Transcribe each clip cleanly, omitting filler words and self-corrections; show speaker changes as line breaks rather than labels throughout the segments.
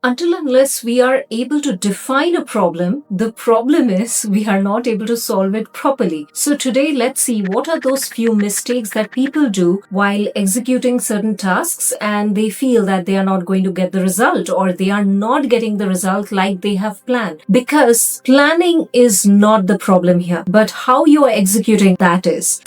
Until unless we are able to define a problem, the problem is we are not able to solve it properly. So today, let's see what are those few mistakes that people do while executing certain tasks and they feel that they are not going to get the result or they are not getting the result like they have planned. Because planning is not the problem here, but how you are executing that is.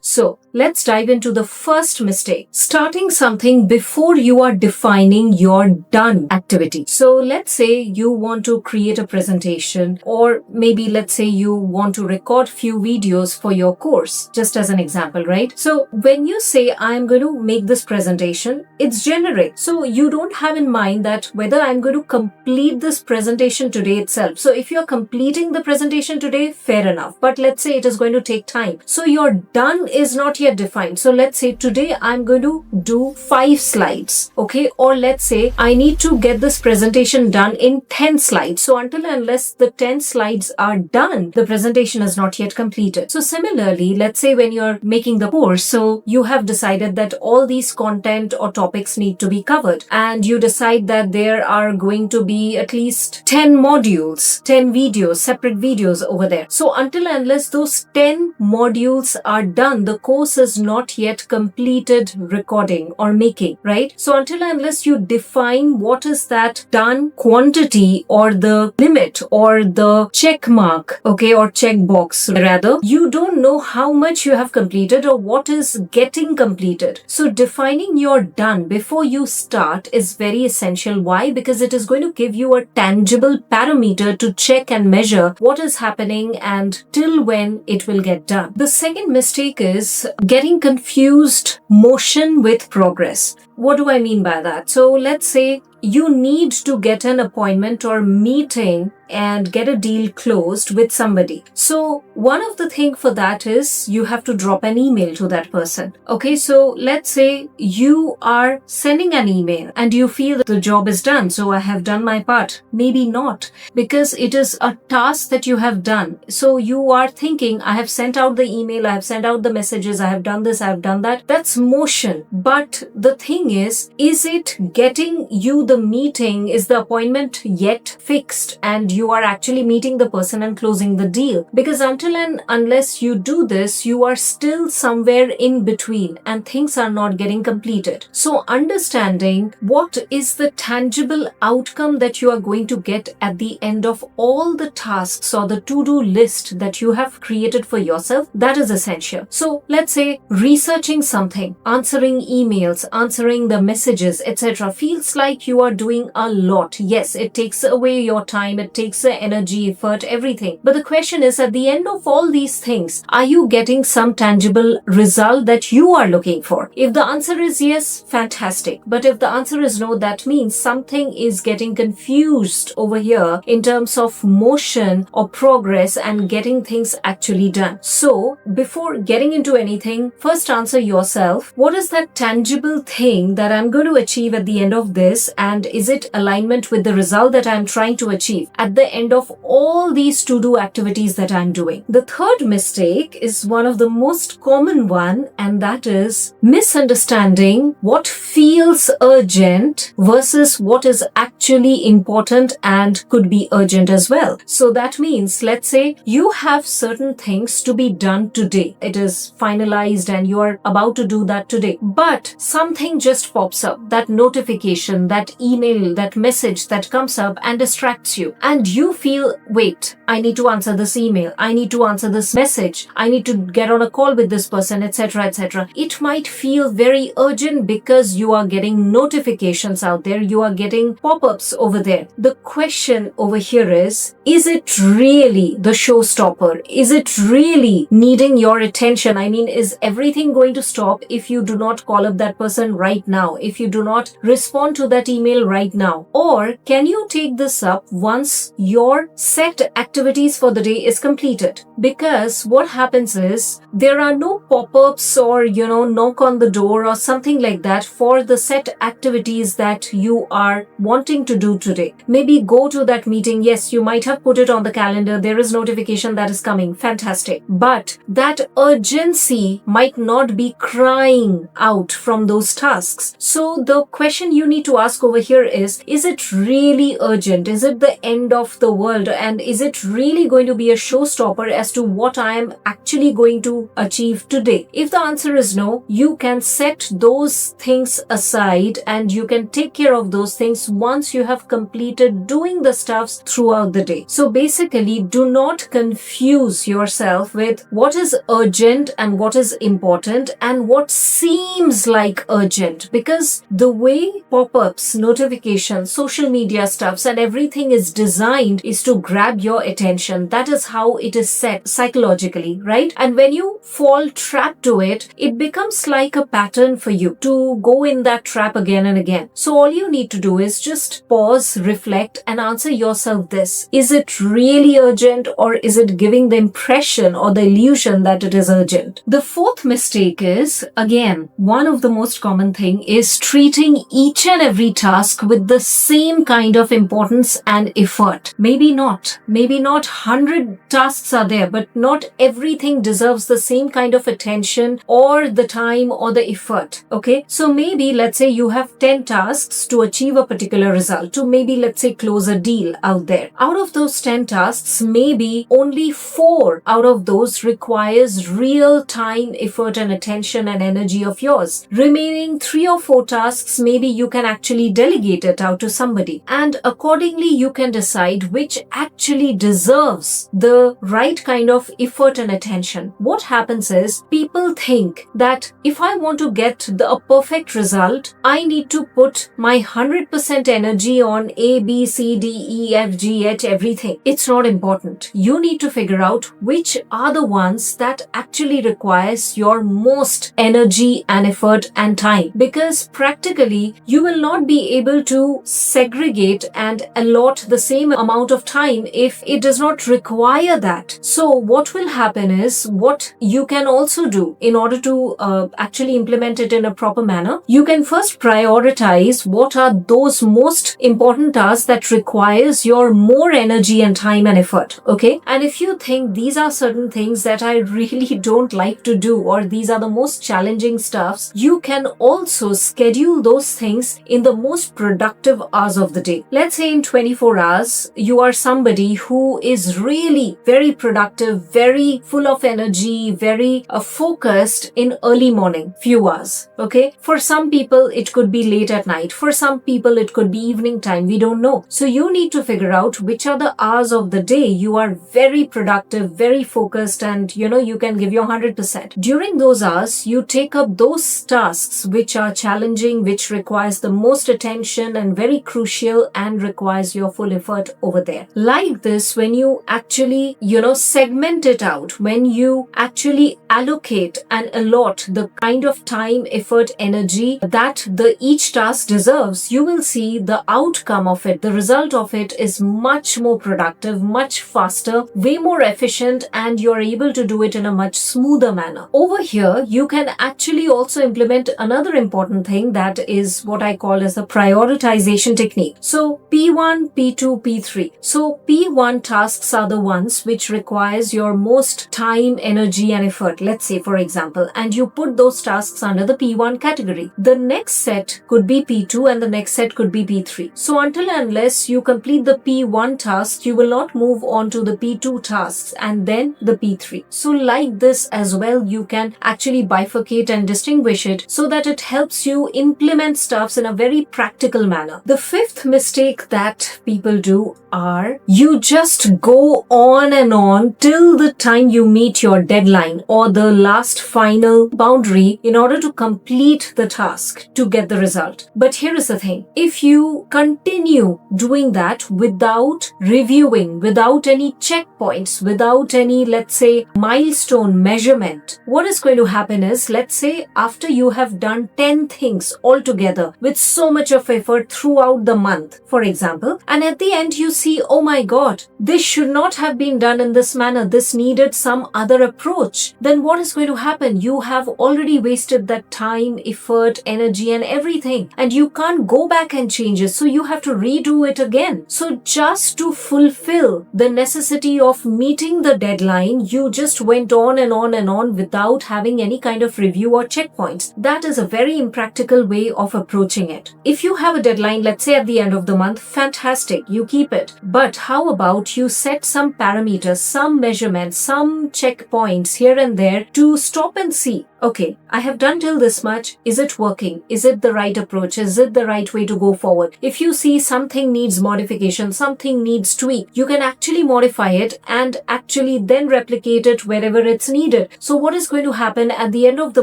So, let's dive into the first mistake. Starting something before you are defining your done activity. So, let's say you want to create a presentation, or maybe let's say you want to record few videos for your course, just as an example, right? So, when you say I'm going to make this presentation, it's generic. So, you don't have in mind that whether I'm going to complete this presentation today itself. So, if you're completing the presentation today, fair enough. But let's say it is going to take time. So, your done is not yet defined. So let's say today I'm going to do 5 slides, okay? Or let's say I need to get this presentation done in 10 slides. So until and unless the 10 slides are done, the presentation is not yet completed. So similarly, let's say when you're making the course, so you have decided that all these content or topics need to be covered, and you decide that there are going to be at least 10 modules, 10 videos, separate videos over there. So until and unless those 10 modules are done, the course is not yet completed recording or making, right? So until and unless you define what is that done quantity or the limit or the check mark, okay, or check box rather, you don't know how much you have completed or what is getting completed. So defining your done before you start is very essential. Why? Because it is going to give you a tangible parameter to check and measure what is happening and till when it will get done. The second mistake is getting confused motion with progress. What do I mean by that? So let's say you need to get an appointment or meeting and get a deal closed with somebody. So one of the things for that is you have to drop an email to that person. Okay, so let's say you are sending an email and you feel that the job is done. So I have done my part. Maybe not, because it is a task that you have done. So you are thinking, I have sent out the email, I have sent out the messages, I have done this, I have done that. That's motion. But the thing is it getting you the meeting? Is the appointment yet fixed and you are actually meeting the person and closing the deal? Because until and unless you do this, you are still somewhere in between and things are not getting completed. So understanding what is the tangible outcome that you are going to get at the end of all the tasks or the to-do list that you have created for yourself, that is essential. So let's say researching something, answering emails, answering the messages, etc. feels like you are doing a lot. Yes, it takes away your time, it takes the energy, effort, everything. But the question is, at the end of all these things, are you getting some tangible result that you are looking for? If the answer is yes, fantastic. But if the answer is no, that means something is getting confused over here in terms of motion or progress and getting things actually done. So before getting into anything, first answer yourself, what is that tangible thing that I'm going to achieve at the end of this, and is it alignment with the result that I'm trying to achieve at the end of all these to-do activities that I'm doing? The third mistake is one of the most common one, and that is misunderstanding what feels urgent versus what is actually important and could be urgent as well. So that means, let's say you have certain things to be done today. It is finalized and you are about to do that today. But something just pops up, that notification, that email, that message that comes up and distracts you. And you feel, wait, I need to answer this email, I need to answer this message, I need to get on a call with this person, etc., etc. It might feel very urgent because you are getting notifications out there, you are getting pop-ups over there. The question over here is it really the showstopper? Is it really needing your attention? I mean, is everything going to stop if you do not call up that person right now? If you do not respond to that email email right now? Or can you take this up once your set activities for the day is completed? Because what happens is there are no pop-ups or, knock on the door or something like that for the set activities that you are wanting to do today. Maybe go to that meeting. Yes, you might have put it on the calendar. There is notification that is coming. Fantastic. But that urgency might not be crying out from those tasks. So the question you need to ask over here is it really urgent? Is it the end of the world? And is it really going to be a showstopper as to what I am actually going to achieve today? If the answer is no, you can set those things aside and you can take care of those things once you have completed doing the stuffs throughout the day. So basically, do not confuse yourself with what is urgent and what is important and what seems like urgent, because the way pop-ups, notifications, social media stuffs and everything is designed is to grab your attention. That is how it is set psychologically, right? And when you fall trapped to it, it becomes like a pattern for you to go in that trap again and again. So all you need to do is just pause, reflect, and answer yourself this: is it really urgent, or is it giving the impression or the illusion that it is urgent? The fourth mistake is, again, one of the most common thing is treating each and every task with the same kind of importance and effort. Maybe not 100 tasks are there, but not everything deserves the same kind of attention or the time or the effort. Okay, so maybe let's say you have 10 tasks to achieve a particular result, to maybe let's say close a deal out there. Out of those 10 tasks, maybe only 4 out of those requires real time, effort and attention and energy of yours. Remaining 3 or 4 tasks, maybe you can actually delegate it out to somebody, and accordingly you can decide which actually deserves the right kind of effort and attention. What happens is people think that if I want to get a perfect result, I need to put my 100% energy on A, B, C, D, E, F, G, H, everything. It's not important. You need to figure out which are the ones that actually requires your most energy and effort and time, because practically you will not be able to segregate and allot the same amount of time if it does not require that. So what will happen is, what you can also do in order to actually implement it in a proper manner, you can first prioritize what are those most important tasks that requires your more energy and time and effort. Okay, and if you think these are certain things that I really don't like to do, or these are the most challenging stuffs, you can also schedule those things in the most productive hours of the day. Let's say in 24 hours you are somebody who is really very productive, very full of energy, very focused in early morning, few hours. Okay, for some people it could be late at night, for some people it could be evening time, we don't know. So you need to figure out which are the hours of the day you are very productive, very focused, and you can give your 100%. During those hours, you take up those tasks which are challenging, which requires the most attention and very crucial and requires your full effort over there. Like this, when you actually, segment it out, when you actually allocate and allot the kind of time, effort, energy that each task deserves, you will see the outcome of it, the result of it is much more productive, much faster, way more efficient, and you're able to do it in a much smoother manner. Over here, you can actually also implement another important thing, that is what I call as the prioritization technique. So P1, P2, P3. So P1 tasks are the ones which requires your most time, energy and effort, let's say for example, and you put those tasks under the P1 category. The next set could be P2 and the next set could be P3. So until and unless you complete the P1 task, you will not move on to the P2 tasks and then the P3. So like this as well, you can actually bifurcate and distinguish it so that it helps you implement stuffs in a very practical manner. The fifth mistake that people do are you just go on and on till the time you meet your deadline or the last final boundary in order to complete the task to get the result. But here is the thing. If you continue doing that without reviewing, without any checkpoints, without any, let's say, milestone measurement, what is going to happen is, let's say after you have done 10 things altogether with so much much of effort throughout the month, for example, and at the end you see, oh my god, this should not have been done in this manner, this needed some other approach, then what is going to happen? You have already wasted that time, effort, energy and everything, and you can't go back and change it, so you have to redo it again. So just to fulfill the necessity of meeting the deadline, you just went on and on and on without having any kind of review or checkpoints. That is a very impractical way of approaching it. If you have a deadline, let's say at the end of the month, fantastic, you keep it. But how about you set some parameters, some measurements, some checkpoints here and there to stop and see, okay, I have done till this much. Is it working? Is it the right approach? Is it the right way to go forward? If you see something needs modification, something needs tweak, you can actually modify it and actually then replicate it wherever it's needed. So what is going to happen at the end of the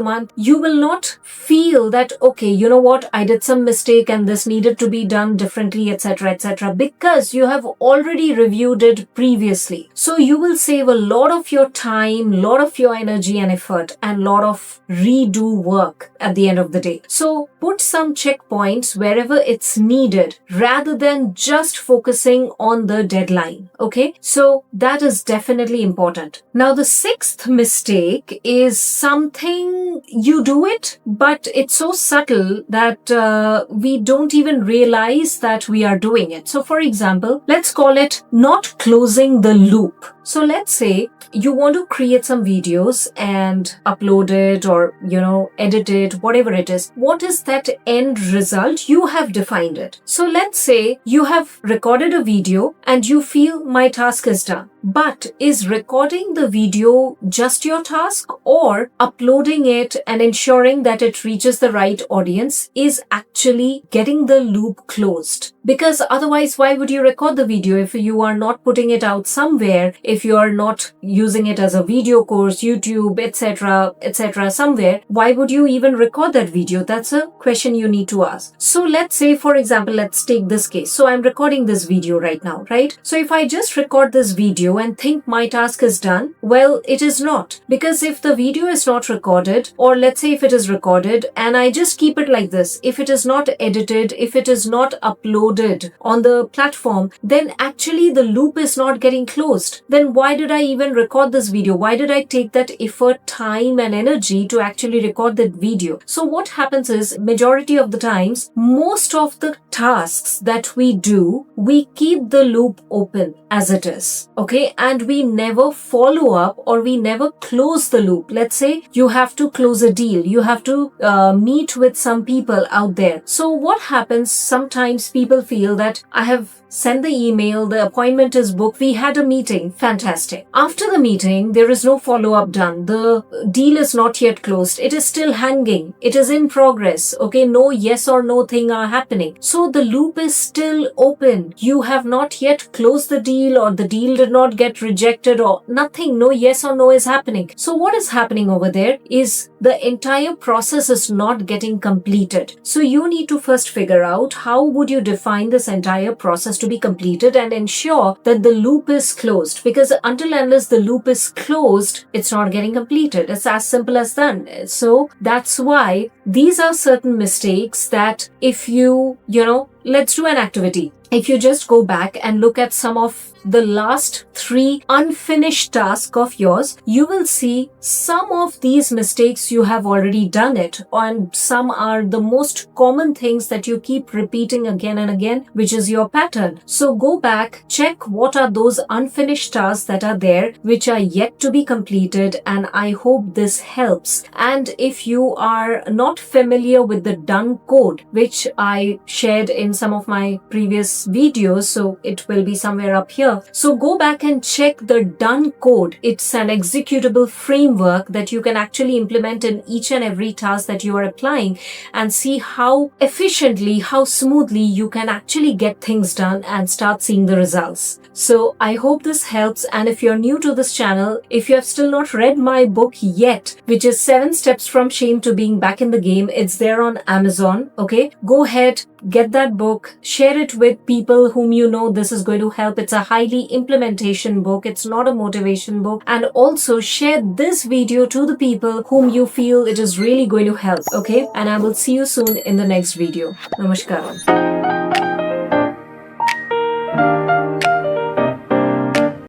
month? You will not feel that, okay, you know what, I did some mistake and this needed to be done differently, etc., because you have already reviewed it previously. So you will save a lot of your time, lot of your energy and effort, and lot of redo work at the end of the day. So put some checkpoints wherever it's needed rather than just focusing on the deadline. Okay, so that is definitely important. Now the sixth mistake is something you do it, but it's so subtle that we don't even realize that we are doing it. So for example, let's call it not closing the loop. So let's say you want to create some videos and upload it or, edit it, whatever it is. What is that end result? You have defined it. So let's say you have recorded a video and you feel my task is done. But is recording the video just your task, or uploading it and ensuring that it reaches the right audience is actually getting the loop closed? Because otherwise, why would you record the video if you are not putting it out somewhere, if you are not using it as a video course, YouTube, etc., somewhere? Why would you even record that video? That's a question you need to ask. So let's say, for example, let's take this case. So I'm recording this video right now, right? So if I just record this video and think my task is done, well, it is not. Because if the video is not recorded, or let's say if it is recorded and I just keep it like this, if it is not edited, if it is not uploaded on the platform, then actually the loop is not getting closed. Then why did I even record this video? Why did I take that effort, time and energy to actually record that video? So what happens is, majority of the times, most of the tasks that we do, we keep the loop open as it is. Okay, and we never follow up or we never close the loop. Let's say you have to close a deal, you have to meet with some people out there. So what happens, sometimes people feel that I have sent the email, the appointment is booked, we had a meeting, fantastic. After the meeting, there is no follow-up done. The deal is not yet closed. It is still hanging. It is in progress. Okay, no yes or no thing are happening. So the loop is still open. You have not yet closed the deal, or the deal did not get rejected, or nothing. No yes or no is happening. So what is happening over there is the entire process is not getting completed. So you need to first figure out how would you define this entire process to be completed and ensure that the loop is closed, because until and unless the loop is closed, it's not getting completed. It's as simple as that. So that's why these are certain mistakes that if let's do an activity. If you just go back and look at some of the last 3 unfinished tasks of yours, you will see some of these mistakes you have already done it, and some are the most common things that you keep repeating again and again, which is your pattern. So go back, check what are those unfinished tasks that are there, which are yet to be completed, and I hope this helps. And if you are not familiar with the done code, which I shared in some of my previous videos, so it will be somewhere up here. So go back and check the done code. It's an executable framework that you can actually implement in each and every task that you are applying, and see how efficiently, how smoothly you can actually get things done and start seeing the results. So I hope this helps. And if you're new to this channel, if you have still not read my book yet, which is 7 Steps from Shame to Being Back in the Game, it's there on Amazon. Okay, go ahead, get that book, share it with people whom you know this is going to help. It's a highly implementation book. It's not a motivation book. And also share this video to the people whom you feel it is really going to help. Okay. And I will see you soon in the next video. Namaskar.